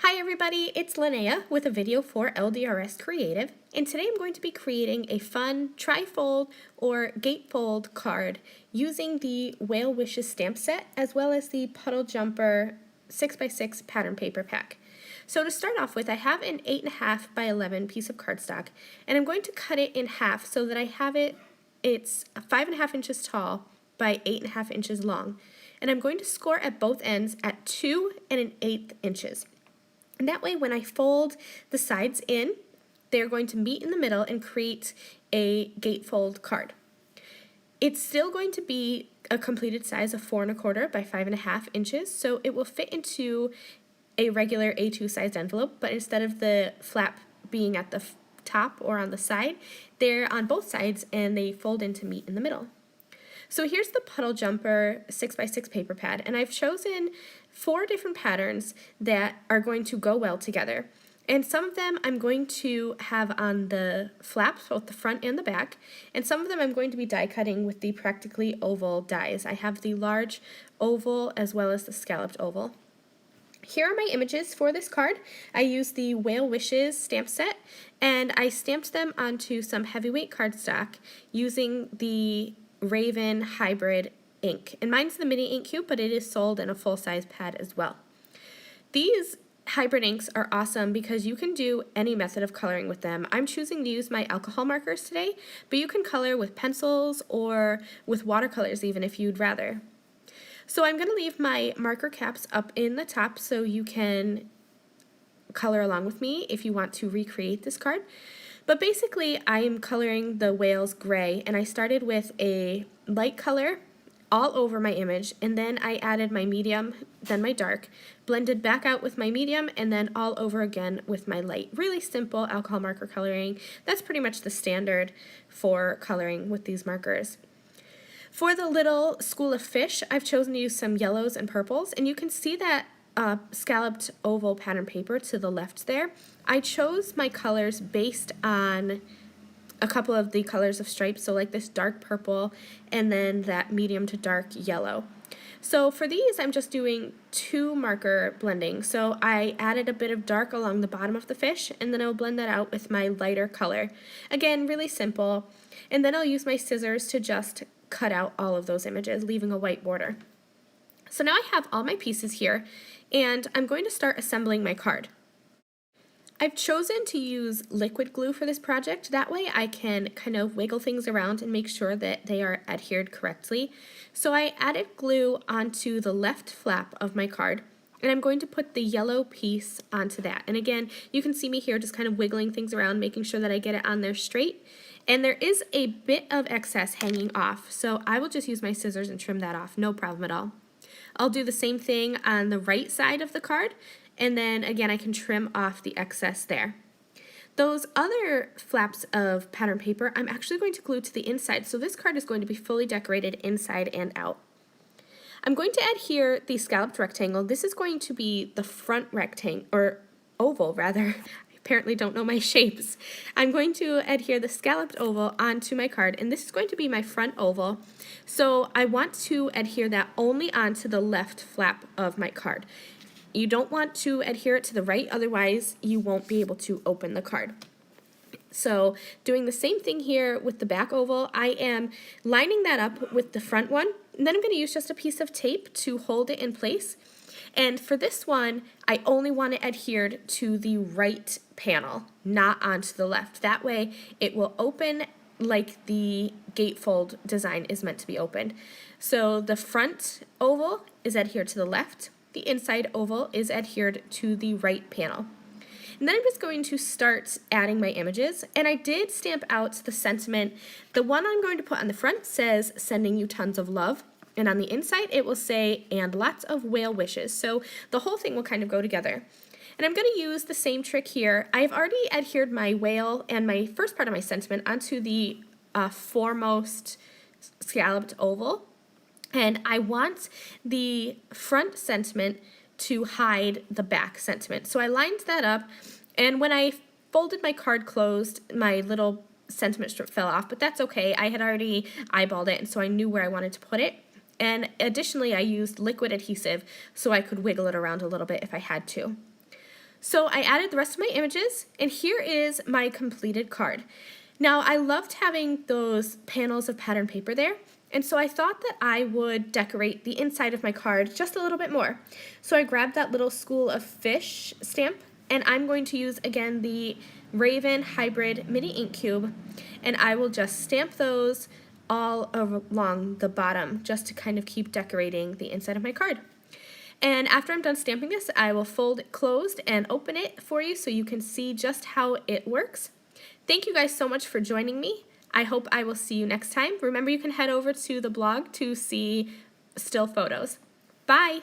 Hi everybody, it's Lynnea with a video for LDRS Creative, and today I'm going to be creating a fun trifold or gatefold card using the Whale Wishes stamp set as well as the Puddle Jumper 6x6 pattern paper pack. So to start off with, I have an 8.5 by 11 piece of cardstock, and I'm going to cut it in half so that I have it's 5.5 inches tall by 8.5 inches long, and I'm going to score at both ends at 2 1/8 inches. And that way, when I fold the sides in, they're going to meet in the middle and create a gatefold card. It's still going to be a completed size of 4 1/4 by 5.5 inches, so it will fit into a regular A2 sized envelope, but instead of the flap being at the top or on the side, they're on both sides and they fold in to meet in the middle. So here's the Puddle Jumper 6x6 paper pad, and I've chosen 4 different patterns that are going to go well together. And some of them I'm going to have on the flaps, both the front and the back, and some of them I'm going to be die cutting with the practically oval dies. I have the large oval as well as the scalloped oval. Here are my images for this card. I used the Whale Wishes stamp set, and I stamped them onto some heavyweight cardstock using the Raven Hybrid ink. And mine's the mini ink cube, but it is sold in a full-size pad as well. These hybrid inks are awesome because you can do any method of coloring with them. I'm choosing to use my alcohol markers today, but you can color with pencils or with watercolors even if you'd rather. So I'm going to leave my marker caps up in the top so you can color along with me if you want to recreate this card. But basically, I am coloring the whales gray, and I started with a light color all over my image, and then I added my medium, then my dark, blended back out with my medium, and then all over again with my light. Really simple alcohol marker coloring. That's pretty much the standard for coloring with these markers. For the little school of fish, I've chosen to use some yellows and purples, and you can see that scalloped oval pattern paper to the left there. I chose my colors based on a couple of the colors of stripes, so like this dark purple and then that medium to dark yellow. So for these, I'm just doing 2 marker blending. So I added a bit of dark along the bottom of the fish, and then I'll blend that out with my lighter color. Again, really simple. And then I'll use my scissors to just cut out all of those images, leaving a white border. So now I have all my pieces here, and I'm going to start assembling my card. I've chosen to use liquid glue for this project. That way I can kind of wiggle things around and make sure that they are adhered correctly. So I added glue onto the left flap of my card, and I'm going to put the yellow piece onto that. And again, you can see me here just kind of wiggling things around, making sure that I get it on there straight. And there is a bit of excess hanging off, so I will just use my scissors and trim that off, no problem at all. I'll do the same thing on the right side of the card, and then again I can trim off the excess there. Those other flaps of pattern paper I'm actually going to glue to the inside, so this card is going to be fully decorated inside and out. I'm going to adhere the scalloped rectangle. This is going to be the front rectangle, or oval rather. I apparently don't know my shapes. I'm going to adhere the scalloped oval onto my card, and this is going to be my front oval. So I want to adhere that only onto the left flap of my card. You don't want to adhere it to the right, otherwise you won't be able to open the card. So doing the same thing here with the back oval, I am lining that up with the front one, and then I'm going to use just a piece of tape to hold it in place. And for this one, I only want it adhered to the right panel, not onto the left. That way it will open like the gatefold design is meant to be opened. So the front oval is adhered to the left, the inside oval is adhered to the right panel. And then I'm just going to start adding my images, and I did stamp out the sentiment. The one I'm going to put on the front says, "Sending you tons of love," and on the inside it will say, "And lots of whale wishes." So the whole thing will kind of go together. And I'm going to use the same trick here. I've already adhered my whale and my first part of my sentiment onto the foremost scalloped oval. And I want the front sentiment to hide the back sentiment. So I lined that up, and when I folded my card closed, my little sentiment strip fell off, but that's okay. I had already eyeballed it, and so I knew where I wanted to put it. And additionally, I used liquid adhesive so I could wiggle it around a little bit if I had to. So I added the rest of my images, and here is my completed card. Now, I loved having those panels of pattern paper there, and so I thought that I would decorate the inside of my card just a little bit more. So I grabbed that little school of fish stamp, and I'm going to use, again, the Raven Hybrid Mini Ink Cube, and I will just stamp those all along the bottom just to kind of keep decorating the inside of my card. And after I'm done stamping this, I will fold it closed and open it for you so you can see just how it works. Thank you guys so much for joining me. I hope I will see you next time. Remember, you can head over to the blog to see still photos. Bye!